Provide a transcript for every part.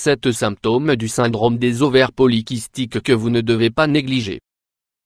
7 symptômes du syndrome des ovaires polykystiques que vous ne devez pas négliger.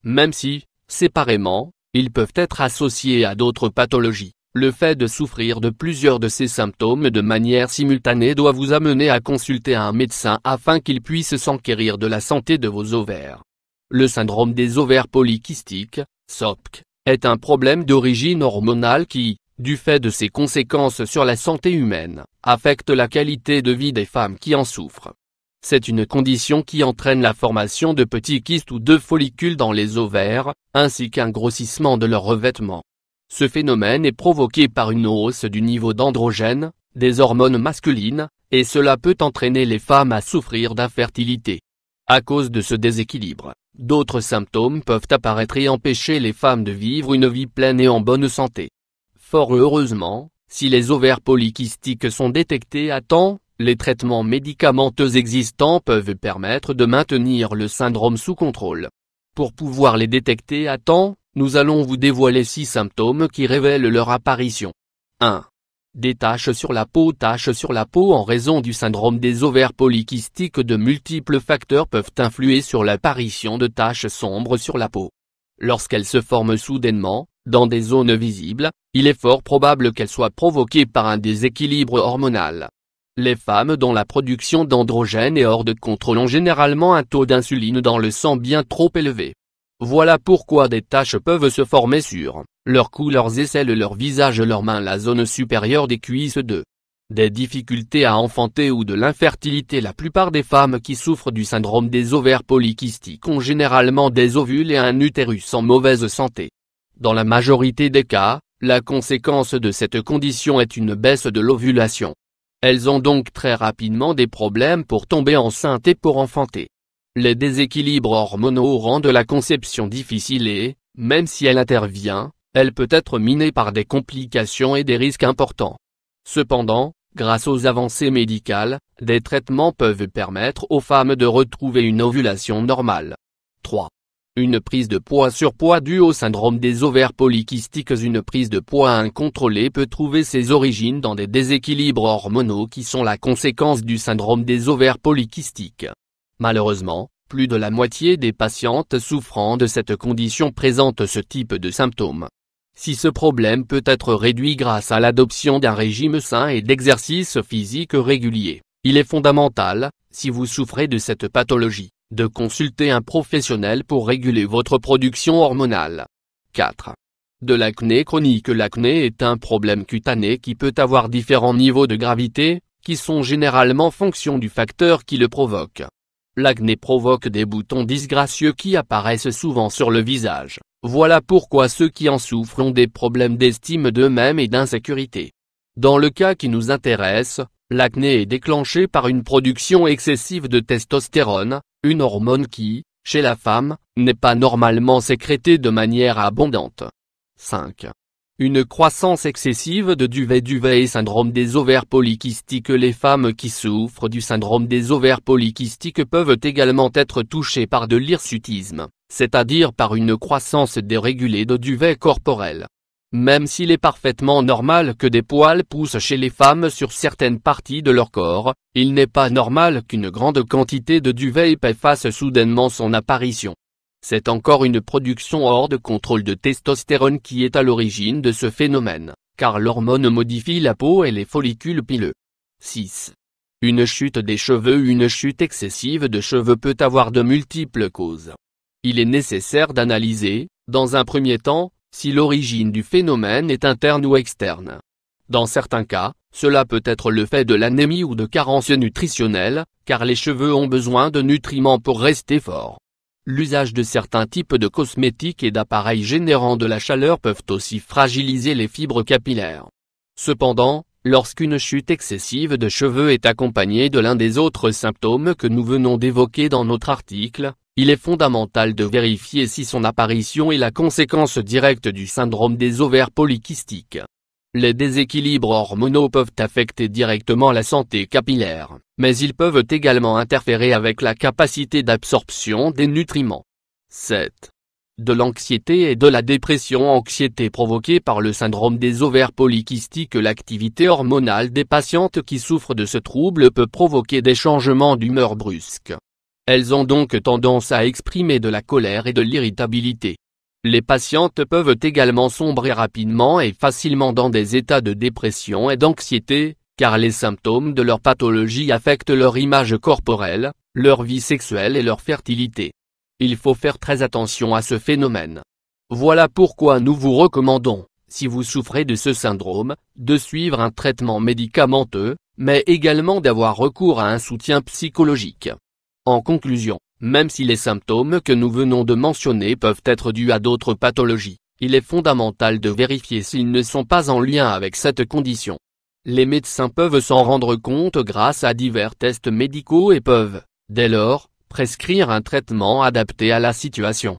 Même si, séparément, ils peuvent être associés à d'autres pathologies, le fait de souffrir de plusieurs de ces symptômes de manière simultanée doit vous amener à consulter un médecin afin qu'il puisse s'enquérir de la santé de vos ovaires. Le syndrome des ovaires polykystiques, SOPK, est un problème d'origine hormonale qui, du fait de ses conséquences sur la santé humaine, affecte la qualité de vie des femmes qui en souffrent. C'est une condition qui entraîne la formation de petits kystes ou de follicules dans les ovaires, ainsi qu'un grossissement de leur revêtement. Ce phénomène est provoqué par une hausse du niveau d'androgène, des hormones masculines, et cela peut entraîner les femmes à souffrir d'infertilité. À cause de ce déséquilibre, d'autres symptômes peuvent apparaître et empêcher les femmes de vivre une vie pleine et en bonne santé. Fort heureusement, si les ovaires polykystiques sont détectés à temps, les traitements médicamenteux existants peuvent permettre de maintenir le syndrome sous contrôle. Pour pouvoir les détecter à temps, nous allons vous dévoiler 6 symptômes qui révèlent leur apparition. 1. Des taches sur la peau. Taches sur la peau. En raison du syndrome des ovaires polykystiques, de multiples facteurs peuvent influer sur l'apparition de taches sombres sur la peau. Lorsqu'elles se forment soudainement, dans des zones visibles, il est fort probable qu'elles soient provoquées par un déséquilibre hormonal. Les femmes dont la production d'androgène est hors de contrôle ont généralement un taux d'insuline dans le sang bien trop élevé. Voilà pourquoi des taches peuvent se former sur leur cou, leurs aisselles, leur visage, leurs mains, la zone supérieure des cuisses. 2. Des difficultés à enfanter ou de l'infertilité. La plupart des femmes qui souffrent du syndrome des ovaires polykystiques ont généralement des ovules et un utérus en mauvaise santé. Dans la majorité des cas, la conséquence de cette condition est une baisse de l'ovulation. Elles ont donc très rapidement des problèmes pour tomber enceinte et pour enfanter. Les déséquilibres hormonaux rendent la conception difficile et, même si elle intervient, elle peut être minée par des complications et des risques importants. Cependant, grâce aux avancées médicales, des traitements peuvent permettre aux femmes de retrouver une ovulation normale. 3. Une prise de poids. Surpoids dû au syndrome des ovaires polykystiques. Une prise de poids incontrôlée peut trouver ses origines dans des déséquilibres hormonaux qui sont la conséquence du syndrome des ovaires polykystiques. Malheureusement, plus de la moitié des patientes souffrant de cette condition présentent ce type de symptômes. Si ce problème peut être réduit grâce à l'adoption d'un régime sain et d'exercices physiques réguliers, il est fondamental, si vous souffrez de cette pathologie, de consulter un professionnel pour réguler votre production hormonale. 4. De l'acné chronique. L'acné est un problème cutané qui peut avoir différents niveaux de gravité, qui sont généralement fonction du facteur qui le provoque. L'acné provoque des boutons disgracieux qui apparaissent souvent sur le visage. Voilà pourquoi ceux qui en souffrent ont des problèmes d'estime d'eux-mêmes et d'insécurité. Dans le cas qui nous intéresse, l'acné est déclenché par une production excessive de testostérone, une hormone qui, chez la femme, n'est pas normalement sécrétée de manière abondante. 5. Une croissance excessive de duvet. Duvet et syndrome des ovaires polykystiques. Les femmes qui souffrent du syndrome des ovaires polykystiques peuvent également être touchées par de l'hirsutisme, c'est-à-dire par une croissance dérégulée de duvet corporel. Même s'il est parfaitement normal que des poils poussent chez les femmes sur certaines parties de leur corps, il n'est pas normal qu'une grande quantité de duvet épais fasse soudainement son apparition. C'est encore une production hors de contrôle de testostérone qui est à l'origine de ce phénomène, car l'hormone modifie la peau et les follicules pileux. 6. Une chute des cheveux. Une chute excessive de cheveux peut avoir de multiples causes. Il est nécessaire d'analyser, dans un premier temps, si l'origine du phénomène est interne ou externe. Dans certains cas, cela peut être le fait de l'anémie ou de carences nutritionnelles, car les cheveux ont besoin de nutriments pour rester forts. L'usage de certains types de cosmétiques et d'appareils générant de la chaleur peuvent aussi fragiliser les fibres capillaires. Cependant, lorsqu'une chute excessive de cheveux est accompagnée de l'un des autres symptômes que nous venons d'évoquer dans notre article, il est fondamental de vérifier si son apparition est la conséquence directe du syndrome des ovaires polykystiques. Les déséquilibres hormonaux peuvent affecter directement la santé capillaire, mais ils peuvent également interférer avec la capacité d'absorption des nutriments. 7. de l'anxiété et de la dépression. Anxiété provoquée par le syndrome des ovaires polykystiques. L'activité hormonale des patientes qui souffrent de ce trouble peut provoquer des changements d'humeur brusques. Elles ont donc tendance à exprimer de la colère et de l'irritabilité. Les patientes peuvent également sombrer rapidement et facilement dans des états de dépression et d'anxiété, car les symptômes de leur pathologie affectent leur image corporelle, leur vie sexuelle et leur fertilité. Il faut faire très attention à ce phénomène. Voilà pourquoi nous vous recommandons, si vous souffrez de ce syndrome, de suivre un traitement médicamenteux, mais également d'avoir recours à un soutien psychologique. En conclusion, même si les symptômes que nous venons de mentionner peuvent être dus à d'autres pathologies, il est fondamental de vérifier s'ils ne sont pas en lien avec cette condition. Les médecins peuvent s'en rendre compte grâce à divers tests médicaux et peuvent, dès lors, prescrire un traitement adapté à la situation.